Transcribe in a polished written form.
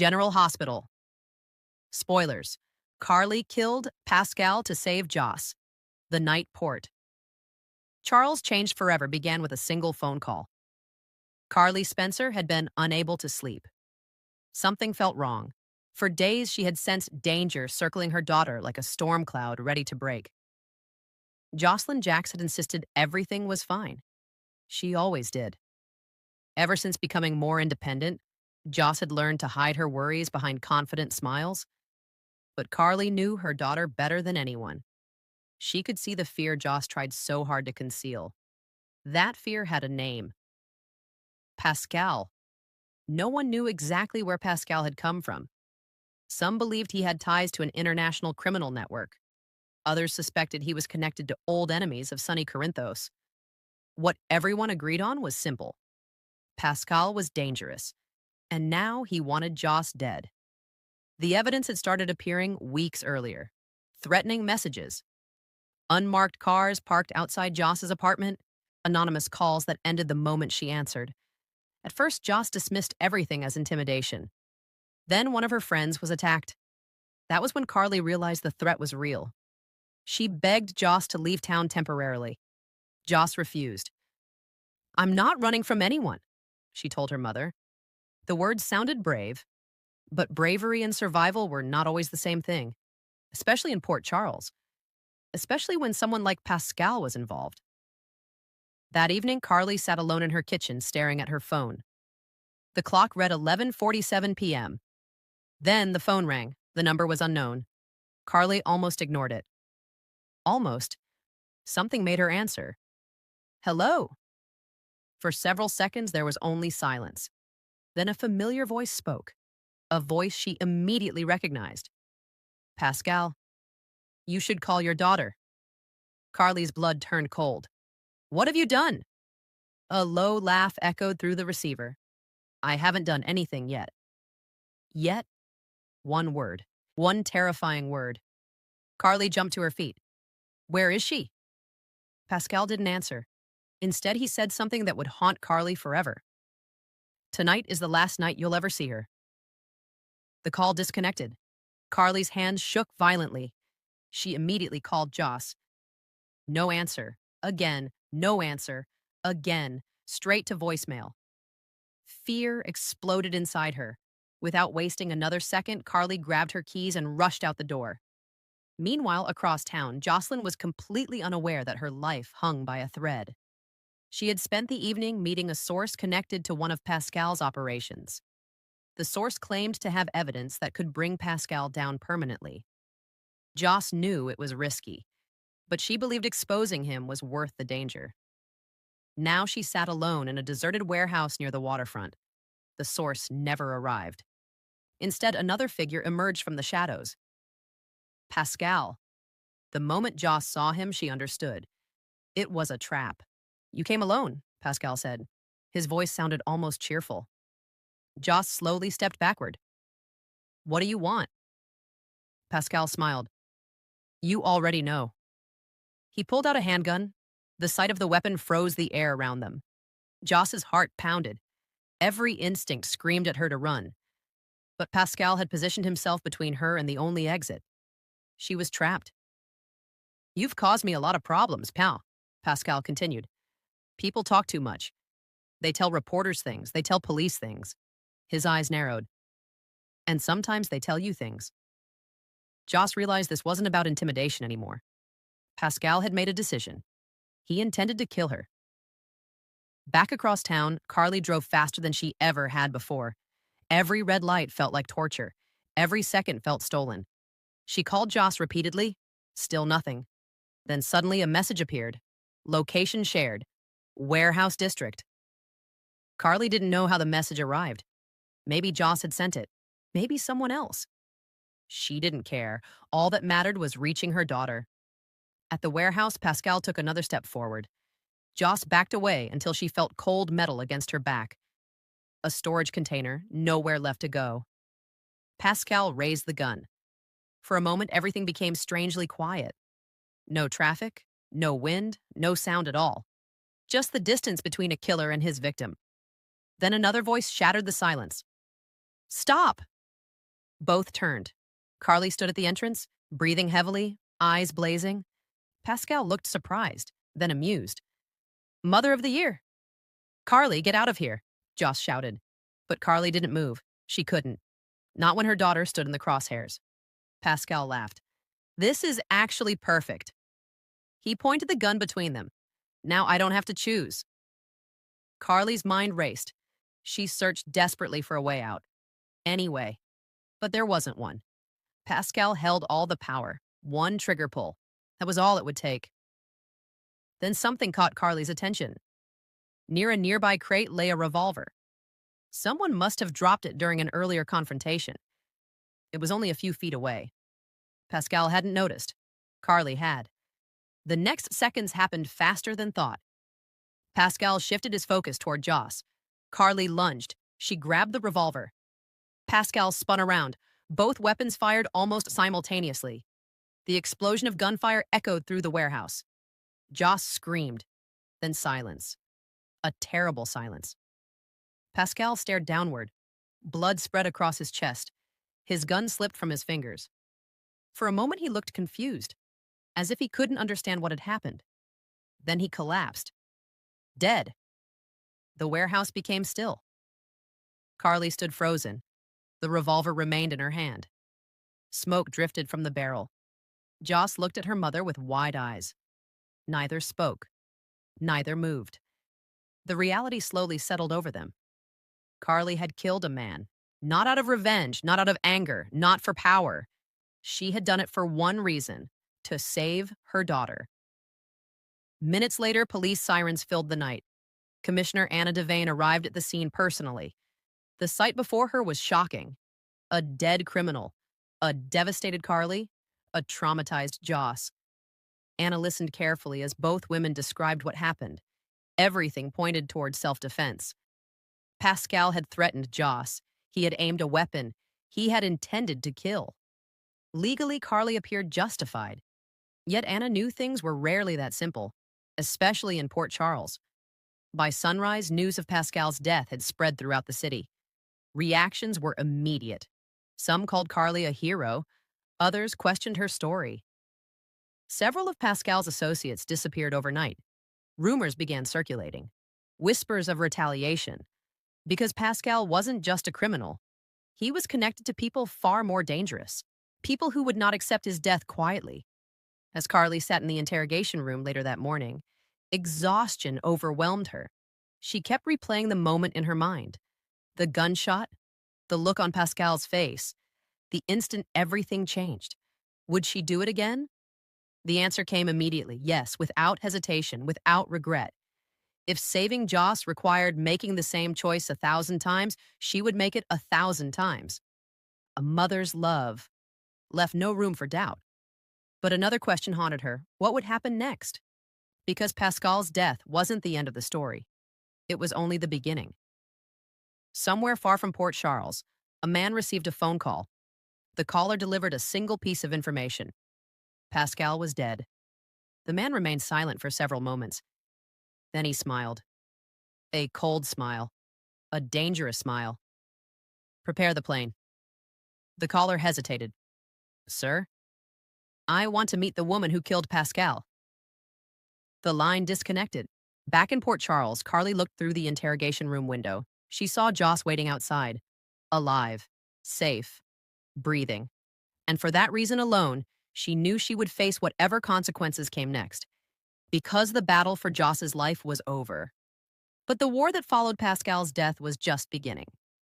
General Hospital. Spoilers. Carly killed Pascal to save Joss. The night port. Charles' Changed Forever began with a single phone call. Carly Spencer had been unable to sleep. Something felt wrong. For days, she had sensed danger circling her daughter like a storm cloud ready to break. Jocelyn Jacks had insisted everything was fine. She always did. Ever since becoming more independent, Joss had learned to hide her worries behind confident smiles. But Carly knew her daughter better than anyone. She could see the fear Joss tried so hard to conceal. That fear had a name. Pascal. No one knew exactly where Pascal had come from. Some believed he had ties to an international criminal network. Others suspected he was connected to old enemies of sunny Corinthos. What everyone agreed on was simple. Pascal was dangerous, and now he wanted Joss dead. The evidence had started appearing weeks earlier. Threatening messages, unmarked cars parked outside Joss's apartment, anonymous calls that ended the moment she answered. At first, Joss dismissed everything as intimidation. Then one of her friends was attacked. That was when Carly realized the threat was real. She begged Joss to leave town temporarily. Joss refused. "I'm not running from anyone," she told her mother. The words sounded brave, but bravery and survival were not always the same thing, especially in Port Charles, especially when someone like Pascal was involved. That evening, Carly sat alone in her kitchen staring at her phone. The clock read 11:47 p.m. Then the phone rang. The number was unknown. Carly almost ignored it. Almost. Something made her answer. "Hello." For several seconds, there was only silence. Then a familiar voice spoke, a voice she immediately recognized. "Pascal, you should call your daughter." Carly's blood turned cold. "What have you done?" A low laugh echoed through the receiver. "I haven't done anything yet." Yet? One word. One terrifying word. Carly jumped to her feet. "Where is she?" Pascal didn't answer. Instead, he said something that would haunt Carly forever. "Tonight is the last night you'll ever see her." The call disconnected. Carly's hands shook violently. She immediately called Joss. No answer. Again, no answer. Again, straight to voicemail. Fear exploded inside her. Without wasting another second, Carly grabbed her keys and rushed out the door. Meanwhile, across town, Jocelyn was completely unaware that her life hung by a thread. She had spent the evening meeting a source connected to one of Pascal's operations. The source claimed to have evidence that could bring Pascal down permanently. Joss knew it was risky, but she believed exposing him was worth the danger. Now she sat alone in a deserted warehouse near the waterfront. The source never arrived. Instead, another figure emerged from the shadows. Pascal. The moment Joss saw him, she understood. It was a trap. "You came alone," Pascal said. His voice sounded almost cheerful. Joss slowly stepped backward. "What do you want?" Pascal smiled. "You already know." He pulled out a handgun. The sight of the weapon froze the air around them. Joss's heart pounded. Every instinct screamed at her to run. But Pascal had positioned himself between her and the only exit. She was trapped. "You've caused me a lot of problems, pal," Pascal continued. "People talk too much. They tell reporters things. They tell police things." His eyes narrowed. "And sometimes they tell you things." Joss realized this wasn't about intimidation anymore. Pascal had made a decision. He intended to kill her. Back across town, Carly drove faster than she ever had before. Every red light felt like torture. Every second felt stolen. She called Joss repeatedly. Still nothing. Then suddenly a message appeared. Location shared. Warehouse district. Carly didn't know how the message arrived. Maybe Joss had sent it. Maybe someone else. She didn't care. All that mattered was reaching her daughter. At the warehouse, Pascal took another step forward. Joss backed away until she felt cold metal against her back. A storage container, nowhere left to go. Pascal raised the gun. For a moment, everything became strangely quiet. No traffic, no wind, no sound at all. Just the distance between a killer and his victim. Then another voice shattered the silence. "Stop!" Both turned. Carly stood at the entrance, breathing heavily, eyes blazing. Pascal looked surprised, then amused. Mother of the Year! Carly, get out of here, Joss shouted. But Carly didn't move. She couldn't. Not when her daughter stood in the crosshairs. Pascal laughed. This is actually perfect. He pointed the gun between them. Now I don't have to choose. Carly's mind raced. She searched desperately for a way out. Any way. But there wasn't one. Pascal held all the power. One trigger pull. That was all it would take. Then something caught Carly's attention. Near a nearby crate lay a revolver. Someone must have dropped it during an earlier confrontation. It was only a few feet away. Pascal hadn't noticed. Carly had. The next seconds happened faster than thought. Pascal shifted his focus toward Joss. Carly lunged. She grabbed the revolver. Pascal spun around. Both weapons fired almost simultaneously. The explosion of gunfire echoed through the warehouse. Joss screamed. Then silence. A terrible silence. Pascal stared downward. Blood spread across his chest. His gun slipped from his fingers. For a moment he looked confused, as if he couldn't understand what had happened. Then he collapsed. Dead. The warehouse became still. Carly stood frozen. The revolver remained in her hand. Smoke drifted from the barrel. Joss looked at her mother with wide eyes. Neither spoke. Neither moved. The reality slowly settled over them. Carly had killed a man. Not out of revenge, not out of anger, not for power. She had done it for one reason: to save her daughter. Minutes later, police sirens filled the night. Commissioner Anna Devane arrived at the scene personally. The sight before her was shocking. A dead criminal, a devastated Carly, a traumatized Joss. Anna listened carefully as both women described what happened. Everything pointed toward self-defense. Pascal had threatened Joss. He had aimed a weapon. He had intended to kill. Legally, Carly appeared justified. Yet Anna knew things were rarely that simple, especially in Port Charles. By sunrise, news of Pascal's death had spread throughout the city. Reactions were immediate. Some called Carly a hero. Others questioned her story. Several of Pascal's associates disappeared overnight. Rumors began circulating. Whispers of retaliation. Because Pascal wasn't just a criminal. He was connected to people far more dangerous. People who would not accept his death quietly. As Carly sat in the interrogation room later that morning, exhaustion overwhelmed her. She kept replaying the moment in her mind. The gunshot, the look on Pascal's face, the instant everything changed. Would she do it again? The answer came immediately, yes, without hesitation, without regret. If saving Joss required making the same choice 1,000 times, she would make it 1,000 times. A mother's love left no room for doubt. But another question haunted her. What would happen next? Because Pascal's death wasn't the end of the story. It was only the beginning. Somewhere far from Port Charles, a man received a phone call. The caller delivered a single piece of information. Pascal was dead. The man remained silent for several moments. Then he smiled. A cold smile. A dangerous smile. Prepare the plane. The caller hesitated. Sir? I want to meet the woman who killed Pascal. The line disconnected. Back in Port Charles, Carly looked through the interrogation room window. She saw Joss waiting outside. Alive. Safe. Breathing. And for that reason alone, she knew she would face whatever consequences came next. Because the battle for Joss's life was over. But the war that followed Pascal's death was just beginning.